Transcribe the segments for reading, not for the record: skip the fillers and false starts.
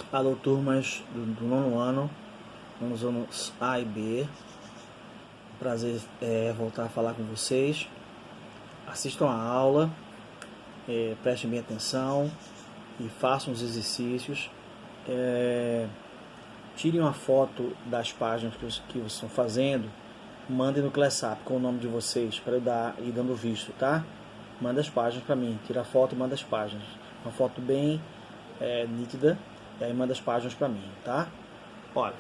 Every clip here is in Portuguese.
Alô, turmas do nono ano, nos anos A e B. Prazer voltar a falar com vocês. Assistam a aula, prestem bem atenção e façam os exercícios. Tirem uma foto das páginas que vocês estão fazendo, mandem no ClassUp com o nome de vocês para eu ir dando visto, tá? Manda as páginas para mim, tira a foto e manda as páginas. Uma foto bem nítida, e aí manda as páginas para mim, tá? Olha,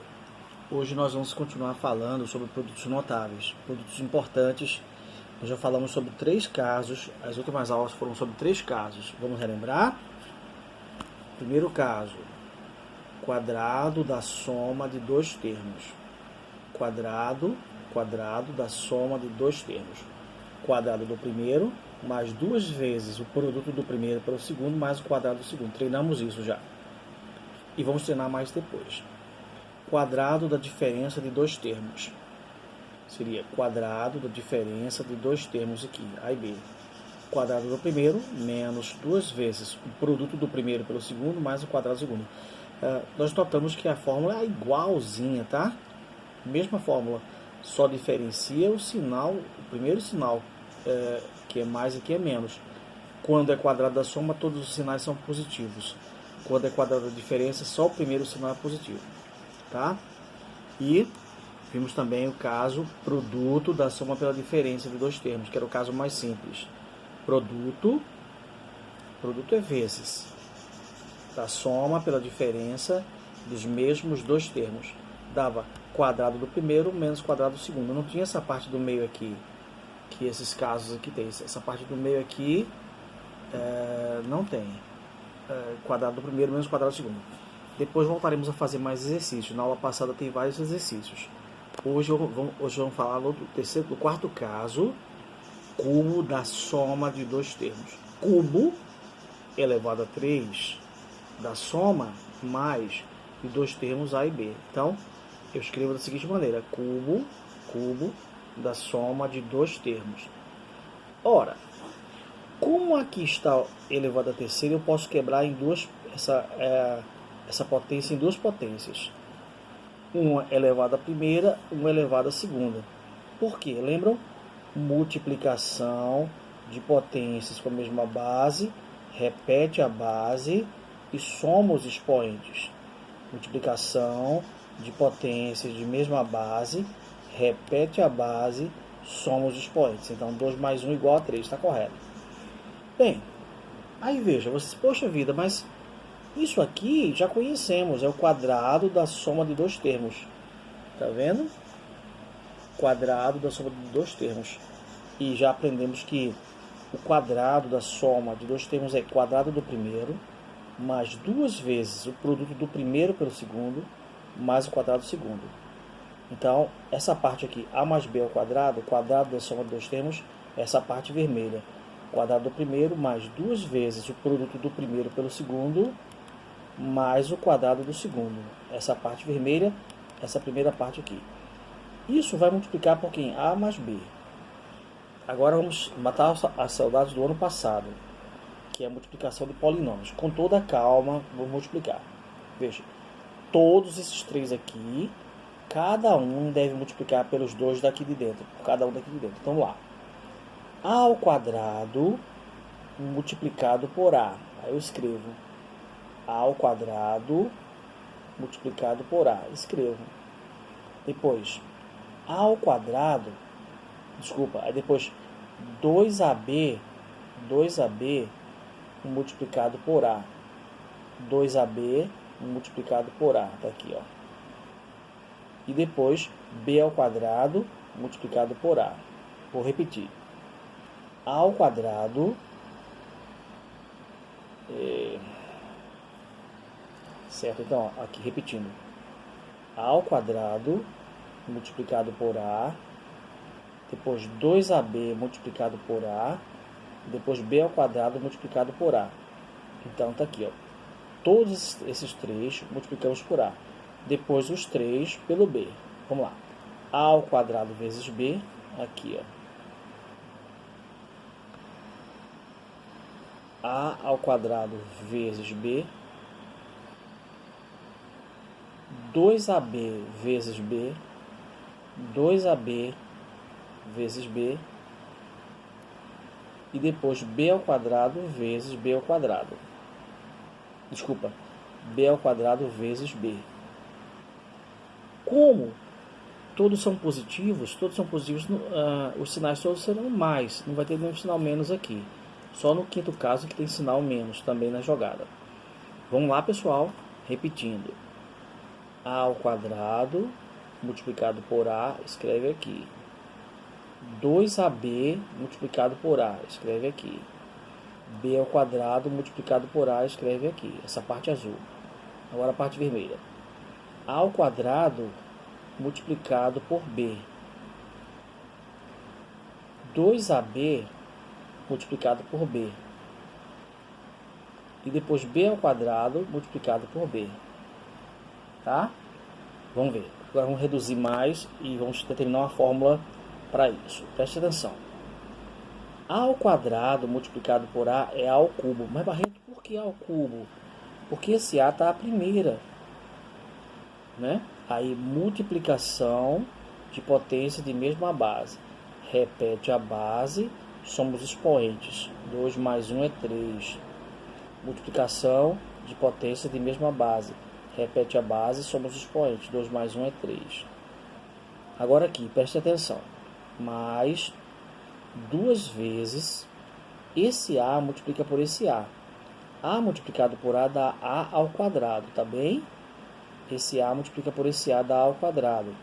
hoje nós vamos continuar falando sobre produtos notáveis, produtos importantes. Nós já falamos sobre 3 casos, as últimas aulas foram sobre 3 casos. Vamos relembrar? Primeiro caso, quadrado da soma de 2 termos. Quadrado da soma de 2 termos. Quadrado do primeiro, mais 2 vezes o produto do primeiro pelo segundo, mais o quadrado do segundo. Treinamos isso já. E vamos treinar mais depois. Quadrado da diferença de 2 termos. Seria quadrado da diferença de 2 termos aqui, A e B. Quadrado do primeiro, menos 2 vezes o produto do primeiro pelo segundo, mais o quadrado do segundo. Nós notamos que a fórmula é igualzinha, tá? Mesma fórmula, só diferencia o sinal, o primeiro sinal, que é mais e que é menos. Quando é quadrado da soma, todos os sinais são positivos. Quando é quadrado da diferença, só o primeiro sinal é positivo, tá? E vimos também o caso produto da soma pela diferença de 2 termos, que era o caso mais simples. Produto é vezes da soma pela diferença dos mesmos 2 termos. Dava quadrado do primeiro menos quadrado do segundo. Não tinha essa parte do meio aqui, que esses casos aqui tem. Essa parte do meio aqui não tem. Quadrado do primeiro menos quadrado do segundo. Depois voltaremos a fazer mais exercícios. Na aula passada tem vários exercícios. Hoje vamos falar do quarto caso, cubo da soma de 2 termos. Cubo elevado a 3 da soma mais de 2 termos A e B. Então, eu escrevo da seguinte maneira: cubo da soma de 2 termos. Ora, como aqui está elevado a terceira, eu posso quebrar em essa potência em 2 potências. Uma elevada a primeira, uma elevada a segunda. Por quê? Lembram? Multiplicação de potências com a mesma base, repete a base e soma os expoentes. Multiplicação de potências de mesma base, repete a base, soma os expoentes. Então, 2 mais 1 igual a 3, está correto. Bem, aí veja, vocês, poxa vida, mas isso aqui já conhecemos, é o quadrado da soma de 2 termos. Tá vendo? Quadrado da soma de 2 termos. E já aprendemos que o quadrado da soma de 2 termos é quadrado do primeiro, mais 2 vezes o produto do primeiro pelo segundo, mais o quadrado do segundo. Então, essa parte aqui, A mais B ao quadrado, o quadrado da soma de 2 termos, essa parte vermelha. Quadrado do primeiro mais 2 vezes o produto do primeiro pelo segundo, mais o quadrado do segundo. Essa parte vermelha, essa primeira parte aqui. Isso vai multiplicar por quem? A mais B. Agora vamos matar as saudades do ano passado, que é a multiplicação de polinômios. Com toda a calma, vou multiplicar. Veja, todos esses 3 aqui, cada um deve multiplicar pelos 2 daqui de dentro, por cada um daqui de dentro. Então, vamos lá. A ao quadrado multiplicado por A. Aí eu escrevo A ao quadrado multiplicado por A. Escrevo. Depois, A ao quadrado, aí depois 2AB multiplicado por A. 2AB multiplicado por A. Está aqui, ó. E depois B ao quadrado multiplicado por A. Vou repetir. A ao quadrado certo? Então, aqui repetindo. A ao quadrado multiplicado por A, depois 2AB multiplicado por A, depois B ao quadrado multiplicado por A. Então, tá aqui, ó. Todos esses 3 multiplicamos por A. Depois os 3 pelo B. Vamos lá. A ao quadrado vezes B, aqui, ó. A ao quadrado vezes B, 2AB vezes B, 2AB vezes B, e depois B ao quadrado vezes B ao quadrado. Desculpa, B ao quadrado vezes B. Como todos são positivos, os sinais todos serão mais, não vai ter nenhum sinal menos aqui. Só no quinto caso que tem sinal menos também na jogada. Vamos lá, pessoal, repetindo. A ao quadrado multiplicado por A, escreve aqui. 2AB multiplicado por A, escreve aqui. B ao quadrado multiplicado por A, escreve aqui. Essa parte azul. Agora a parte vermelha. A ao quadrado multiplicado por B. 2AB multiplicado por B. E depois B ao quadrado multiplicado por B. Tá? Vamos ver. Agora vamos reduzir mais e vamos determinar uma fórmula para isso. Preste atenção. A ao quadrado multiplicado por A é A ao cubo. Mas, Barreto, por que A ao cubo? Porque esse A está à primeira. Né? Aí, multiplicação de potência de mesma base. Repete a base, somos expoentes. 2 mais 1 é 3. Multiplicação de potência de mesma base. Repete a base, somos expoentes. 2 mais 1 é 3. Agora aqui, preste atenção. Mais 2 vezes esse A multiplica por esse A. A multiplicado por A dá A ao quadrado, tá bem? Esse A multiplica por esse A dá A ao quadrado.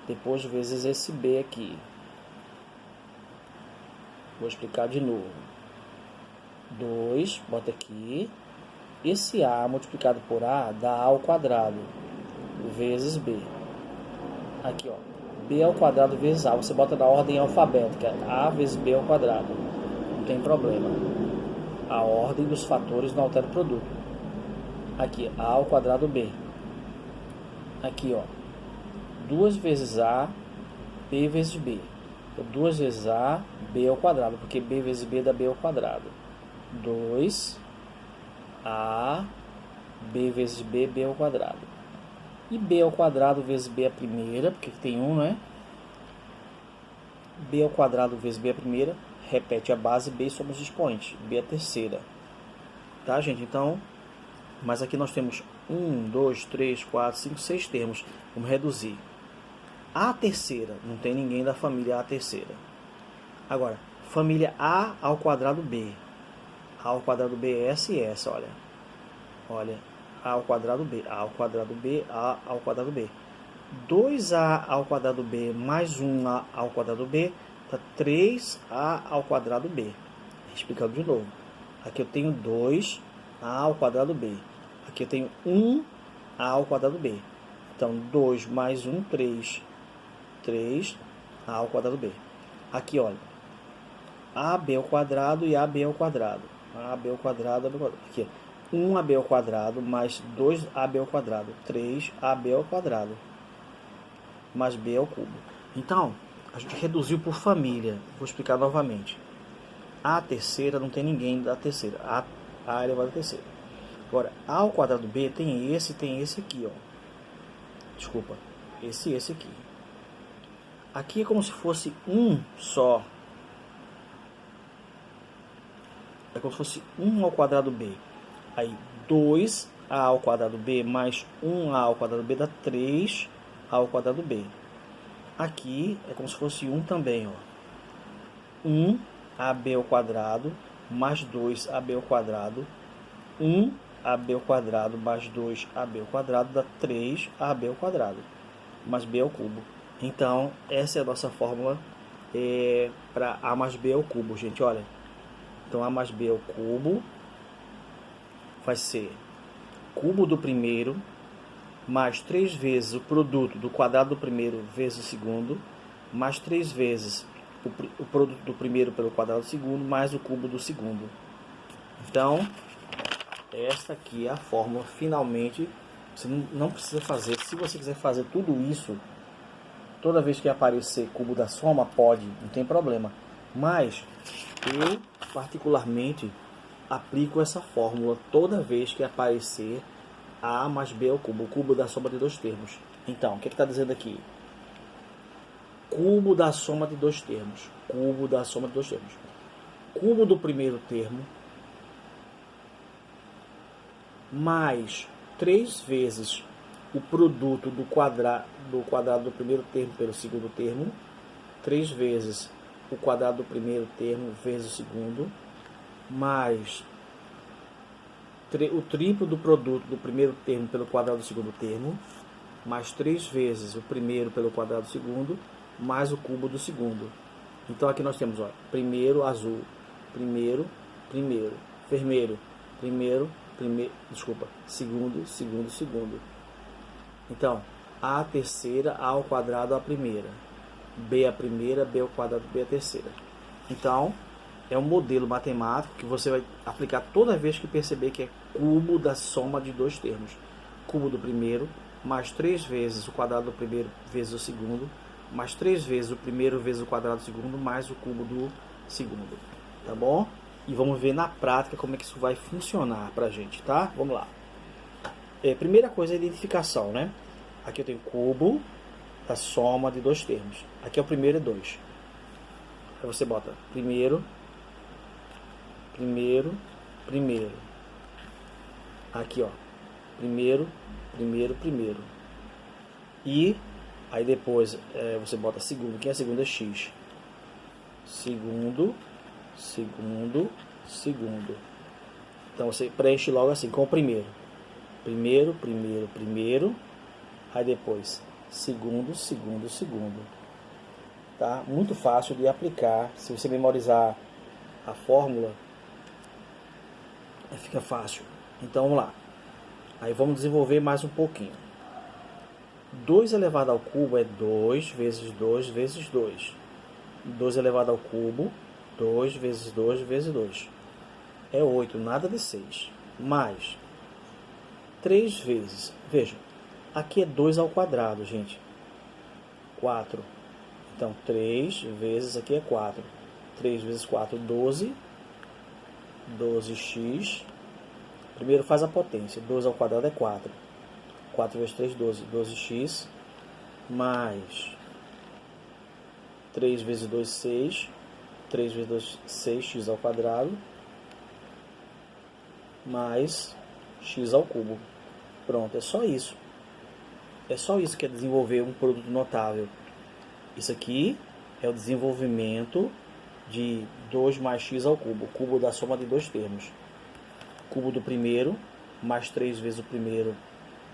Depois vezes esse B aqui. Vou explicar de novo. 2, bota aqui. Esse A multiplicado por A dá A ao quadrado. Vezes B. Aqui, ó. B ao quadrado vezes A. Você bota na ordem alfabética. A vezes B ao quadrado. Não tem problema. A ordem dos fatores não altera o produto. Aqui, A ao quadrado B. Aqui, ó. 2 vezes A, B vezes B. Então, 2 vezes A, B ao quadrado. Porque B vezes B dá B ao quadrado. 2, A, B vezes B, B ao quadrado. E B ao quadrado vezes B é a primeira, porque tem 1, né? B ao quadrado vezes B é a primeira. Repete a base, B somos expoentes. B é a terceira. Tá, gente? Então, mas aqui nós temos 1, 2, 3, 4, 5, 6 termos. Vamos reduzir. A terceira, não tem ninguém da família A terceira. Agora, família A ao quadrado B. A ao quadrado B é essa e essa, olha. Olha, A ao quadrado B, A ao quadrado B, A ao quadrado B. 2A ao quadrado B mais 1A ao quadrado B dá 3A ao quadrado B. Explicando de novo. Aqui eu tenho 2A ao quadrado B. Aqui eu tenho 1A ao quadrado B. Então, 2 mais 1, 3. 3A ao quadrado B. Aqui, olha. AB ao quadrado e AB ao quadrado. AB ao quadrado, AB ao quadrado. Aqui, 1AB ao quadrado mais 2AB ao quadrado. 3AB ao quadrado. Mais B ao cubo. Então, a gente reduziu por família. Vou explicar novamente. A terceira não tem ninguém da terceira. A elevado a terceira. Agora, A ao quadrado B tem esse aqui, ó. Desculpa. Esse e esse aqui. Aqui é como se fosse um só. É como se fosse 1 ao quadrado B. Aí 2A ao quadrado B mais 1A ao quadrado B dá 3A ao quadrado B. Aqui é como se fosse 1 também, ó. 1AB ao quadrado mais 2AB ao quadrado. 1AB ao quadrado mais 2AB ao quadrado dá 3AB ao quadrado. Mais B ao cubo. Então, essa é a nossa fórmula para A mais B ao cubo, gente, olha. Então, A mais B ao cubo vai ser cubo do primeiro mais 3 vezes o produto do quadrado do primeiro vezes o segundo, mais 3 vezes o produto do primeiro pelo quadrado do segundo, mais o cubo do segundo. Então, esta aqui é a fórmula, finalmente. Você não precisa fazer. Se você quiser fazer tudo isso, toda vez que aparecer cubo da soma, pode, não tem problema. Mas eu, particularmente, aplico essa fórmula toda vez que aparecer A mais B ao cubo, o cubo da soma de dois termos. Então, o que está dizendo aqui? Cubo da soma de dois termos. Cubo da soma de dois termos. Cubo do primeiro termo mais 3 vezes o produto do quadrado do primeiro termo pelo segundo termo, 3 vezes o quadrado do primeiro termo vezes o segundo, mais o triplo do produto do primeiro termo pelo quadrado do segundo termo, mais 3 vezes o primeiro pelo quadrado do segundo, mais o cubo do segundo. Então aqui nós temos, ó, primeiro azul, primeiro, vermelho, segundo, segundo. Então, A a terceira, A ao quadrado a primeira, B a primeira, B ao quadrado, B a terceira. Então, é um modelo matemático que você vai aplicar toda vez que perceber que é cubo da soma de dois termos. Cubo do primeiro, mais 3 vezes o quadrado do primeiro vezes o segundo, mais 3 vezes o primeiro vezes o quadrado do segundo, mais o cubo do segundo. Tá bom? E vamos ver na prática como é que isso vai funcionar pra gente, tá? Vamos lá. Primeira coisa é a identificação, né? Aqui eu tenho cubo da soma de dois termos. Aqui é o primeiro, é 2. Aí você bota primeiro. Aqui, ó. Primeiro. E aí depois você bota segundo. Quem é segundo é x. Segundo. Então você preenche logo assim, com o primeiro. Primeiro. Aí depois segundo. Tá? Muito fácil de aplicar. Se você memorizar a fórmula, fica fácil. Então vamos lá. Aí vamos desenvolver mais um pouquinho. 2 elevado ao cubo é 2 vezes 2 vezes 2. 2 elevado ao cubo, 2 vezes 2 vezes 2. É 8, nada de 6. Mais 3 vezes. Veja, aqui é 2 ao quadrado, gente. 4. Então, 3 vezes aqui é 4. 3 vezes 4, 12. 12x. Primeiro faz a potência. 2 ao quadrado é 4. 4 vezes 3, 12. 12x. Mais 3 vezes 2, 6. 3 vezes 2, 6x ao quadrado. Mais x ao cubo. Pronto, é só isso. É só isso que é desenvolver um produto notável. Isso aqui é o desenvolvimento de 2 mais x ao cubo. O cubo da soma de dois termos. Cubo do primeiro, mais 3 vezes o primeiro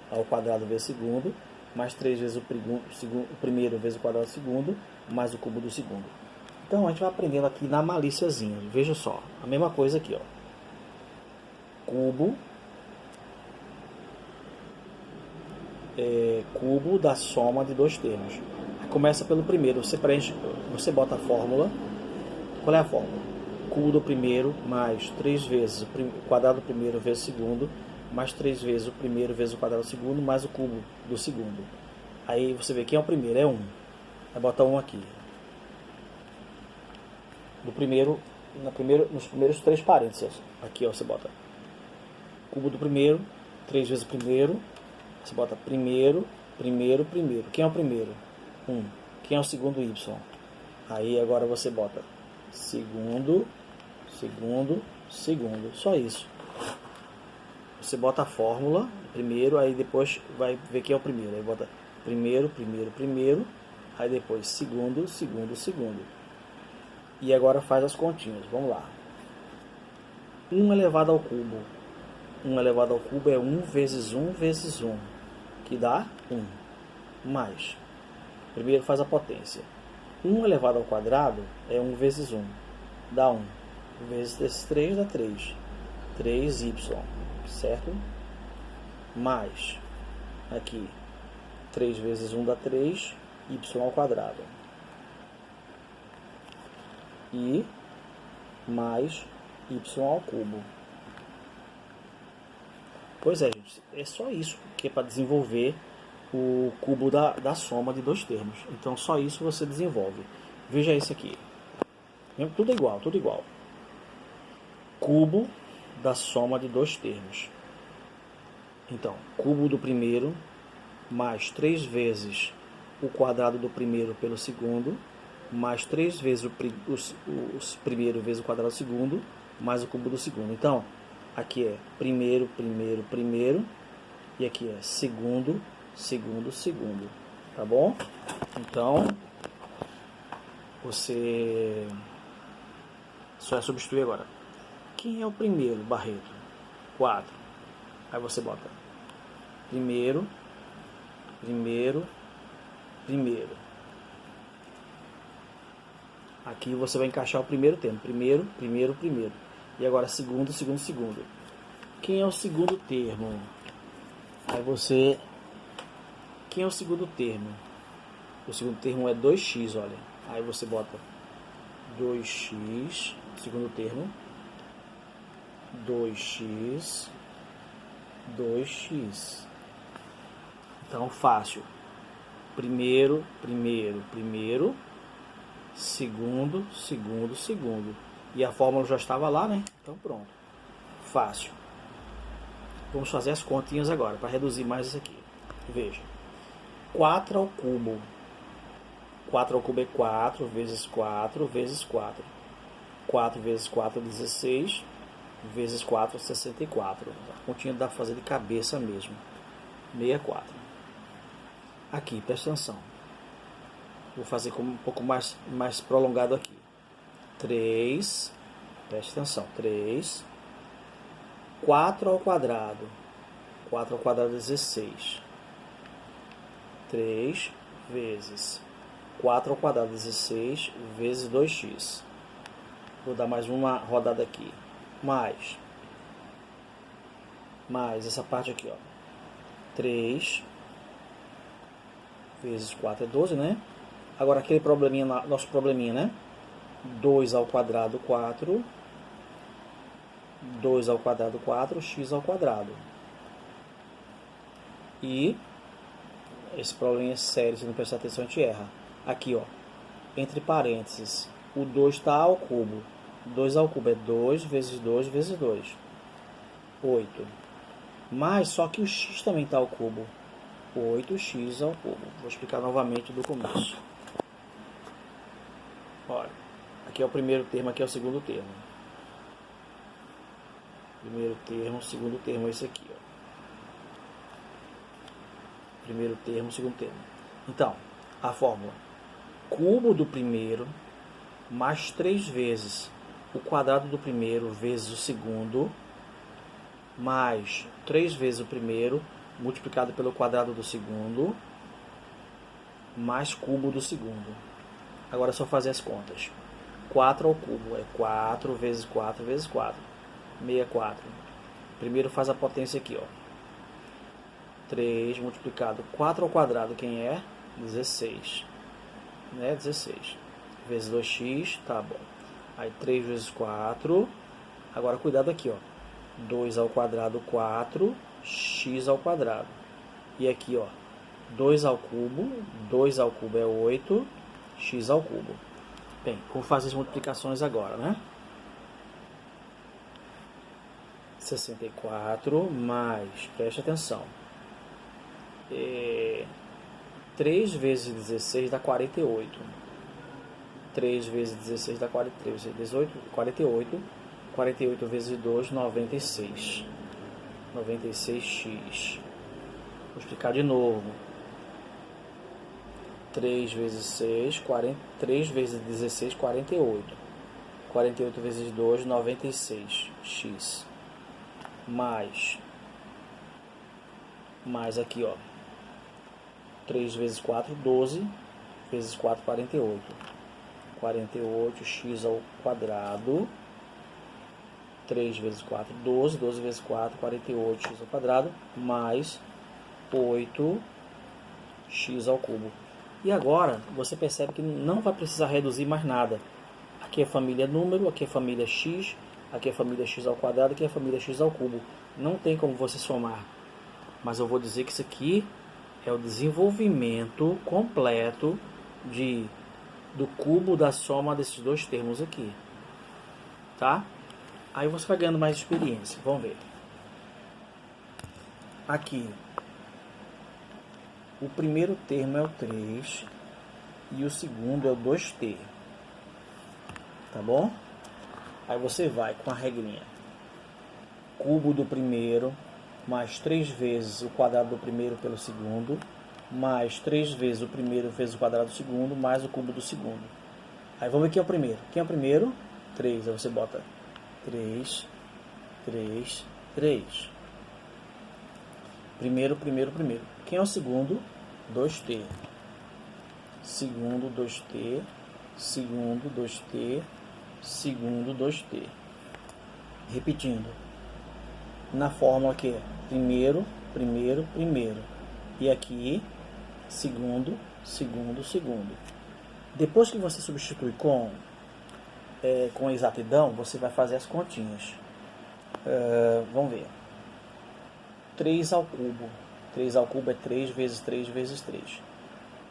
ao quadrado vezes o segundo, mais 3 vezes o primeiro vezes o quadrado do segundo, mais o cubo do segundo. Então a gente vai aprendendo aqui na malíciazinha. Veja só, a mesma coisa aqui, ó. Cubo da soma de dois termos. Começa pelo primeiro, você preenche, você bota a fórmula. Qual é a fórmula? Cubo do primeiro mais 3 vezes o quadrado do primeiro vezes o segundo, mais 3 vezes o primeiro vezes o quadrado do segundo, mais o cubo do segundo. Aí você vê quem é o primeiro, é 1. Aí bota 1 aqui. Do primeiro, nos primeiros 3 parênteses. Aqui, ó, você bota cubo do primeiro, 3 vezes o primeiro, você bota primeiro. Quem é o primeiro? 1. Quem é o segundo? Y. Aí agora você bota segundo. Só isso. Você bota a fórmula primeiro, aí depois vai ver quem é o primeiro. Aí bota primeiro. Aí depois segundo. E agora faz as continhas. Vamos lá. 1 elevado ao cubo. 1 elevado ao cubo é 1 vezes 1 vezes 1. Que dá 1. Mais. Primeiro faz a potência. 1 elevado ao quadrado é 1 vezes 1. Dá 1. Vezes esses 3 dá 3. 3y. Certo? Mais. Aqui. 3 vezes 1 dá 3. Y ao quadrado. E mais y ao cubo. Pois é, gente. É só isso que é para desenvolver o cubo da soma de dois termos. Então só isso você desenvolve. Veja isso aqui. Tudo igual. Cubo da soma de dois termos. Então, cubo do primeiro mais 3 vezes o quadrado do primeiro pelo segundo, mais 3 vezes o primeiro vezes o quadrado do segundo, mais o cubo do segundo. Então, aqui é primeiro, primeiro, primeiro, e aqui é segundo, segundo, segundo. Tá bom? Então, você só é substituir agora. Quem é o primeiro, Barreto? 4. Aí você bota primeiro, primeiro, primeiro. Aqui você vai encaixar o primeiro termo. Primeiro, primeiro, primeiro. E agora segundo, segundo, segundo. Quem é o segundo termo? Aí você... Quem é o segundo termo? O segundo termo é 2x, olha. Aí você bota 2x, segundo termo. 2x, 2x. Então, fácil. Primeiro, primeiro, primeiro. Segundo, segundo, segundo. E a fórmula já estava lá, né? Então, pronto. Fácil. Vamos fazer as continhas agora, para reduzir mais isso aqui. Veja. 4 ao cubo. 4 ao cubo é 4 vezes 4 vezes 4. 4 vezes 4 é 16. Vezes 4 é 64. A continha dá para fazer de cabeça mesmo. 64. Aqui, presta atenção. Vou fazer com um pouco mais prolongado aqui. 3. Presta atenção. 3. 4 ao quadrado. 4 ao quadrado é 16. 3 vezes 4 ao quadrado, 16 vezes 2x. Vou dar mais uma rodada aqui. Mais essa parte aqui, ó. 3 vezes 4 é 12, né? Agora aquele probleminha, nosso probleminha, né? 2 ao quadrado, 4. 2 ao quadrado, 4. X ao quadrado. E esse problema é sério, se não prestar atenção a gente erra. Aqui, ó, entre parênteses, o 2 está ao cubo. 2 ao cubo é 2 vezes 2 vezes 2. 8. Mas só que o x também está ao cubo. 8x ao cubo. Vou explicar novamente do começo. Olha, aqui é o primeiro termo, aqui é o segundo termo. Primeiro termo, segundo termo é esse aqui, ó. Primeiro termo, segundo termo. Então, a fórmula: cubo do primeiro mais 3 vezes o quadrado do primeiro vezes o segundo, mais 3 vezes o primeiro multiplicado pelo quadrado do segundo, mais cubo do segundo. Agora é só fazer as contas. 4 ao cubo é 4 vezes 4 vezes 4. 64. Primeiro faz a potência aqui, ó. 3 multiplicado 4 ao quadrado, quem é? 16. Né? 16. Vezes 2x, tá bom. Aí 3 vezes 4. Agora cuidado aqui, ó. 2 ao quadrado, 4. X ao quadrado. E aqui, ó. 2 ao cubo. 2 ao cubo é 8. X ao cubo. Bem, vou fazer as multiplicações agora, né? 64 mais, preste atenção. 3 vezes 16 dá 48. 3 vezes 16 dá 43. 18, 48. 48 vezes 2, 96. 96x. Vou explicar de novo. 3 vezes 6, 3 vezes 16, 48. 48 vezes 2, 96x. Mais aqui, ó. 3 vezes 4, 12. Vezes 4, 48. 48x ao quadrado. 3 vezes 4, 12. 12 vezes 4, 48x ao quadrado. Mais 8x ao cubo. E agora, você percebe que não vai precisar reduzir mais nada. Aqui é família número, aqui é família x, aqui é família x ao quadrado, aqui é família x ao cubo. Não tem como você somar. Mas eu vou dizer que isso aqui é o desenvolvimento completo do cubo da soma desses dois termos aqui. Tá? Aí você vai ganhando mais experiência. Vamos ver. aqui, o primeiro termo é o 3 e o segundo é o 2t. Tá bom? Aí você vai com a regrinha. Cubo do primeiro, mais 3 vezes o quadrado do primeiro pelo segundo, mais 3 vezes o primeiro vezes o quadrado do segundo, mais o cubo do segundo. Aí vamos ver quem é o primeiro. Quem é o primeiro? 3. Aí você bota 3, 3, 3. Primeiro. Quem é o segundo? 2t. Segundo, 2t. Segundo, 2t. Segundo, 2t. Repetindo. Na fórmula que é primeiro. E aqui, segundo. Depois que você substitui com exatidão, você vai fazer as continhas. Vamos ver. 3 ao cubo. 3 ao cubo é 3 vezes 3 vezes 3.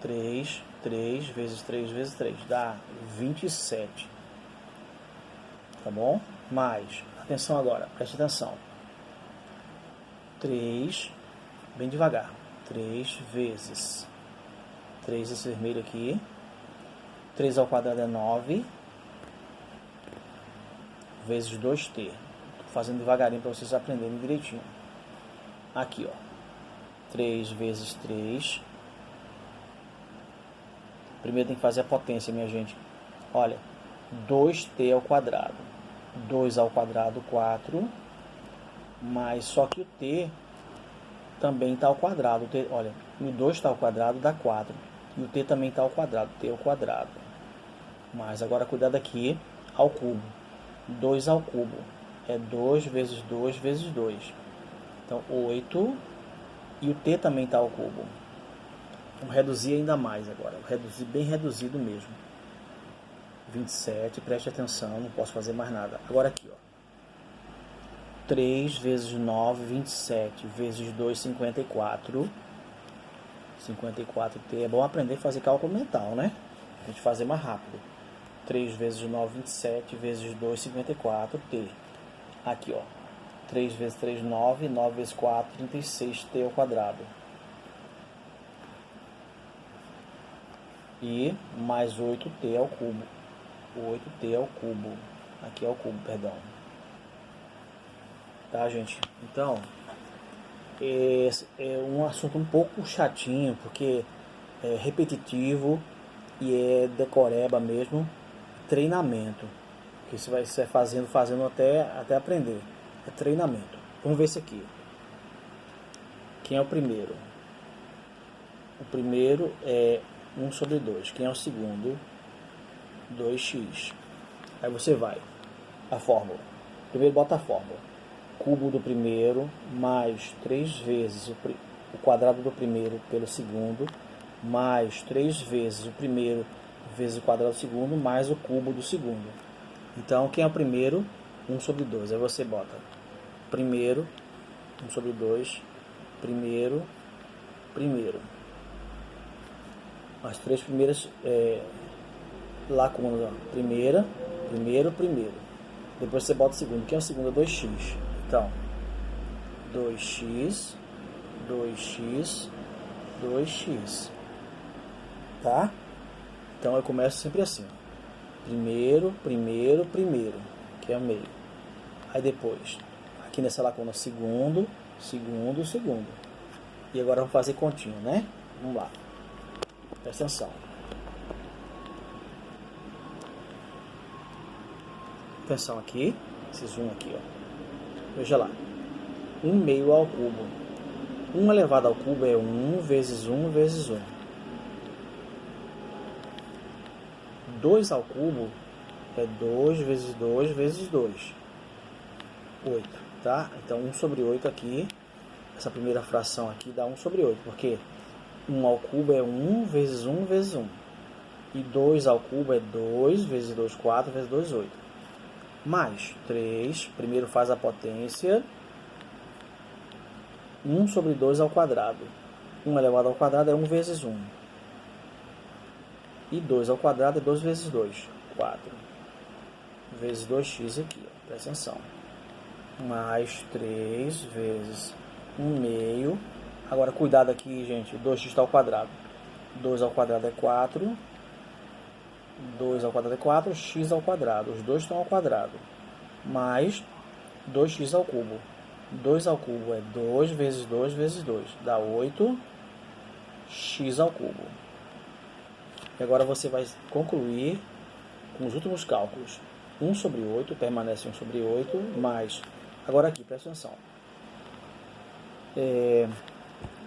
3 vezes 3 vezes 3. Dá 27. Tá bom? Mais. Atenção agora. Preste atenção. 3. Bem devagar. 3 vezes. 3 esse vermelho aqui. 3 ao quadrado é 9. Vezes 2t. Estou fazendo devagarinho para vocês aprenderem direitinho. Aqui, ó. 3 vezes 3. Primeiro tem que fazer a potência, minha gente. Olha. 2t ao quadrado. 2 ao quadrado, 4. Mas só que o t também está ao quadrado. O t, olha, o 2 está ao quadrado, dá 4. E o t também está ao quadrado. T ao quadrado. Mas agora cuidado aqui. Ao cubo. 2 ao cubo. É 2 vezes 2 vezes 2. Então, 8. E o t também está ao cubo. Vamos reduzir ainda mais agora. Reduzir bem reduzido mesmo. 27. Preste atenção. Não posso fazer mais nada. Agora aqui, ó. 3 vezes 9, 27. Vezes 2, 54. 54t. É bom aprender a fazer cálculo mental, né? A gente fazer mais rápido. 3 vezes 9, 27. Vezes 2, 54t. Aqui, ó. 3 vezes 3, 9. 9 vezes 4, 36t ao quadrado. E mais 8t ao cubo. 8t ao cubo. Aqui é o cubo, perdão. Tá, gente? Então, é um assunto um pouco chatinho, porque é repetitivo e é decoreba mesmo, treinamento. Que você vai ser fazendo até aprender. É treinamento. Vamos ver esse aqui. Quem é o primeiro? O primeiro é 1 sobre 2. Quem é o segundo? 2x. Aí você vai. A fórmula. Primeiro bota a fórmula. Cubo do primeiro mais 3 vezes o quadrado do primeiro pelo segundo, mais 3 vezes o primeiro vezes o quadrado do segundo, mais o cubo do segundo. Então, quem é o primeiro? 1 sobre 2. Aí você bota primeiro, 1 sobre 2, primeiro. As três primeiras lacunas, ó. Primeiro. Depois você bota o segundo. Quem é o segundo? É 2x. Então, 2x. Tá? Então eu começo sempre assim, ó. Primeiro, que é o meio. Aí depois, aqui nessa lacuna, segundo. E agora vamos fazer continha, né? Vamos lá. Presta atenção. Atenção aqui. Esse zoom aqui, ó. Veja lá. 1 meio ao cubo. 1 elevado ao cubo é 1 vezes 1 vezes 1. 2 ao cubo é 2 vezes 2 vezes 2. 8, tá? Então 1 sobre 8 aqui. Essa primeira fração aqui dá 1 sobre 8. Porque 1 ao cubo é 1 vezes 1 vezes 1. E 2 ao cubo é 2 vezes 2, 4 vezes 2, 8. Mais 3. Primeiro faz a potência. 1 sobre 2 ao quadrado. 1 elevado ao quadrado é 1 vezes 1. E 2 ao quadrado é 2 vezes 2. 4. Vezes 2x aqui, ó. Presta atenção. Mais 3 vezes 1 meio. Agora, cuidado aqui, gente. 2x ao quadrado. 2 ao quadrado é 4. 2 ao quadrado é 4. X ao quadrado. Os dois estão ao quadrado. Mais 2x ao cubo. 2 ao cubo é 2 vezes 2 vezes 2. Dá 8. X ao cubo. E agora você vai concluir com os últimos cálculos. 1 sobre 8, permanece 1 sobre 8, mais... Agora aqui, presta atenção.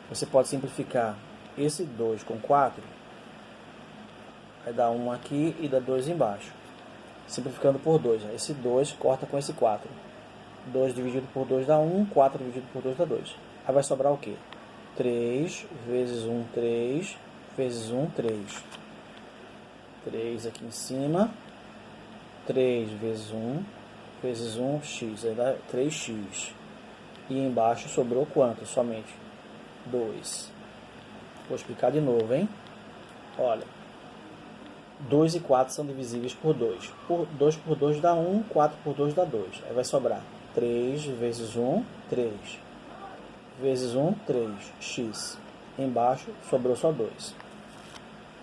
Você pode simplificar esse 2 com 4. Vai dar 1 aqui e dá 2 embaixo. Simplificando por 2. Esse 2 corta com esse 4. 2 dividido por 2 dá 1. 4 dividido por 2 dá 2. Aí vai sobrar o quê? 3 vezes 1, 3. Vezes 1, 3. 3 aqui em cima. 3 vezes 1. Vezes 1, x. Aí dá 3x. E embaixo sobrou quanto? Somente 2. Vou explicar de novo, hein? Olha. 2 e 4 são divisíveis por 2. 2 por 2 dá 1. 4 por 2 dá 2. Aí vai sobrar 3 vezes 1, 3. Vezes 1, 3. X. Embaixo sobrou só 2.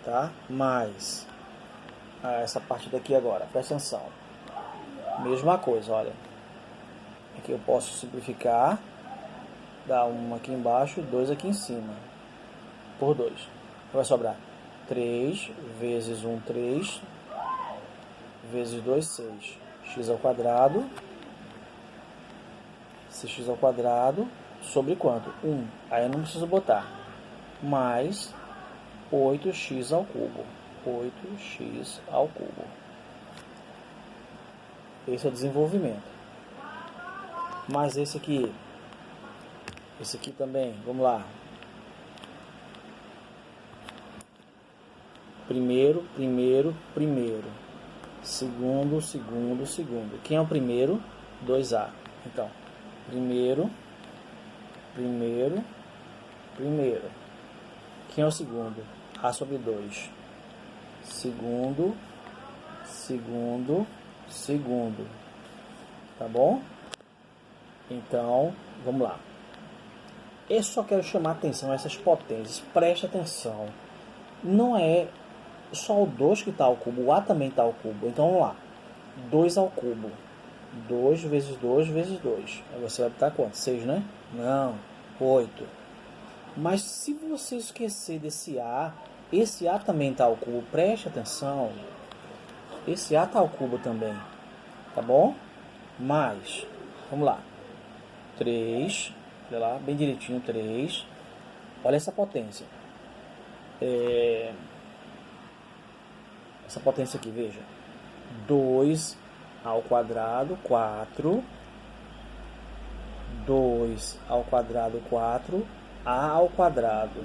Tá? Mais essa parte daqui agora. Presta atenção. Mesma coisa, olha. Aqui eu posso simplificar. Dá 1 aqui embaixo, 2 aqui em cima. Por 2. Vai sobrar 3 vezes 1, 3. Vezes 2, 6. X ao quadrado. 6x ao quadrado. Sobre quanto? 1. Aí eu não preciso botar. Mais 8x ao cubo. 8x ao cubo. Esse é o desenvolvimento. Mas esse aqui também, vamos lá. Primeiro. Segundo. Quem é o primeiro? 2A. Então, primeiro. Quem é o segundo? A sobre 2. Segundo. Tá bom? Então, vamos lá. Eu só quero chamar a atenção a essas potências. Preste atenção. Não é só o 2 que está ao cubo. O A também está ao cubo. Então, vamos lá. 2 ao cubo. 2 vezes 2 vezes 2. Aí você vai botar quanto? 6, né? Não. 8. Mas se você esquecer desse A, esse A também está ao cubo. Preste atenção. Esse A está ao cubo também. Tá bom? Mais. Vamos lá. 3. Olha lá, bem direitinho. 3. Olha essa potência. Essa potência aqui, veja. 2 ao quadrado, 4. 2 ao quadrado, 4. A ao quadrado.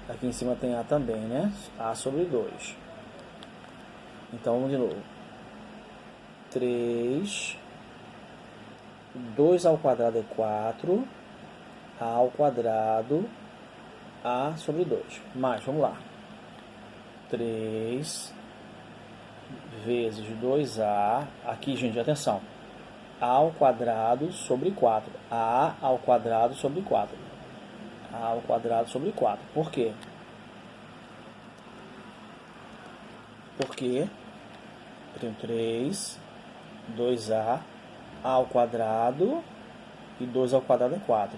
Aqui em cima tem A também, né? A sobre 2. Então, vamos de novo. 3. 2 ao quadrado é 4. A ao quadrado. A sobre 2. Mais, vamos lá. 3 vezes 2A. Aqui, gente, atenção. A ao quadrado sobre 4. A ao quadrado sobre 4. A ao quadrado sobre 4. Por quê? Porque eu tenho 3, 2A, A ao quadrado e 2 ao quadrado é 4.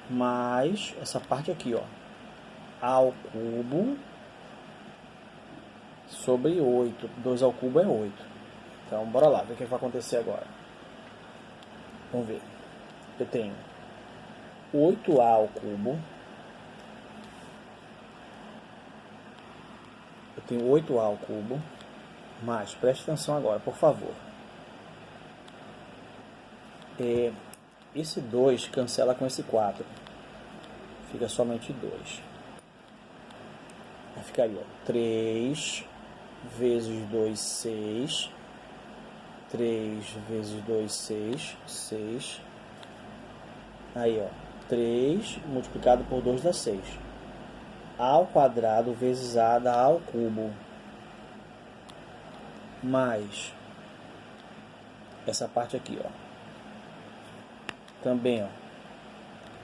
Mais essa parte aqui, ó. A ao cubo sobre 8. 2 ao cubo é 8. Então, bora lá, ver o que vai acontecer agora. Vamos ver. Eu tenho 8A ao cubo. Eu tenho 8A ao cubo. Mas, preste atenção agora, por favor. Esse 2 cancela com esse 4. Fica somente 2. Vai ficar aí, ó. 3 vezes 2, 6. 3 vezes 2, 6. 6. Aí, ó. 3 multiplicado por 2 dá 6. A ao quadrado vezes A dá A ao cubo. Mais essa parte aqui, ó. Também, ó.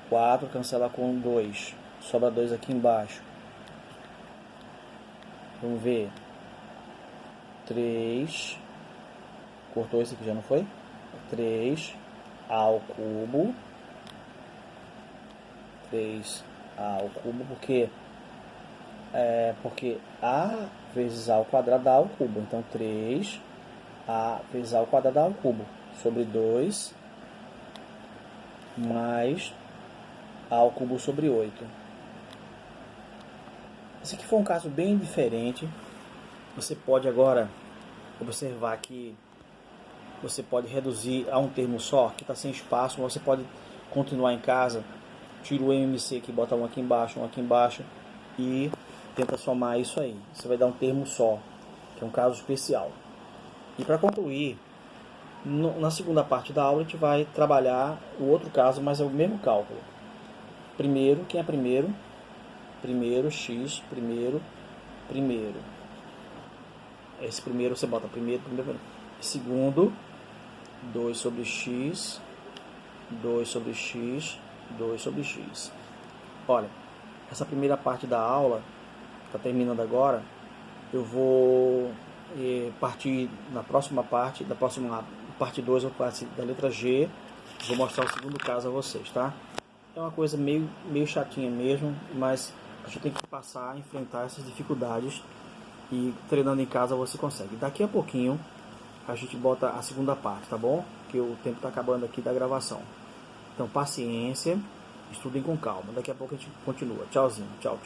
4 cancela com 2. Sobra 2 aqui embaixo. Vamos ver. 3. Cortou esse aqui, já não foi? 3 ao cubo. 3 ao cubo, porque A vezes A ao quadrado dá A ao cubo. Então 3A vezes A ao quadrado dá A ao cubo. Sobre 2 mais A ao cubo sobre 8. Esse aqui foi um caso bem diferente. Você pode agora observar que você pode reduzir a um termo só, que está sem espaço. Você pode continuar em casa, tira o MMC aqui, bota um aqui embaixo e tenta somar isso aí. Você vai dar um termo só, que é um caso especial. E para concluir, na segunda parte da aula a gente vai trabalhar o outro caso, mas é o mesmo cálculo. Primeiro, quem é primeiro? Primeiro, x, primeiro. Esse primeiro você bota primeiro. Segundo, 2 sobre x, 2 sobre x, 2 sobre x. Olha, essa primeira parte da aula, está terminando agora, eu vou partir na próxima parte, parte 2, eu passo da letra G, vou mostrar o segundo caso a vocês, tá? É uma coisa meio chatinha mesmo, mas a gente tem que passar a enfrentar essas dificuldades e treinando em casa você consegue. Daqui a pouquinho a gente bota a segunda parte, tá bom? Que o tempo está acabando aqui da gravação. Então paciência, estudem com calma. Daqui a pouco a gente continua. Tchauzinho, tchau.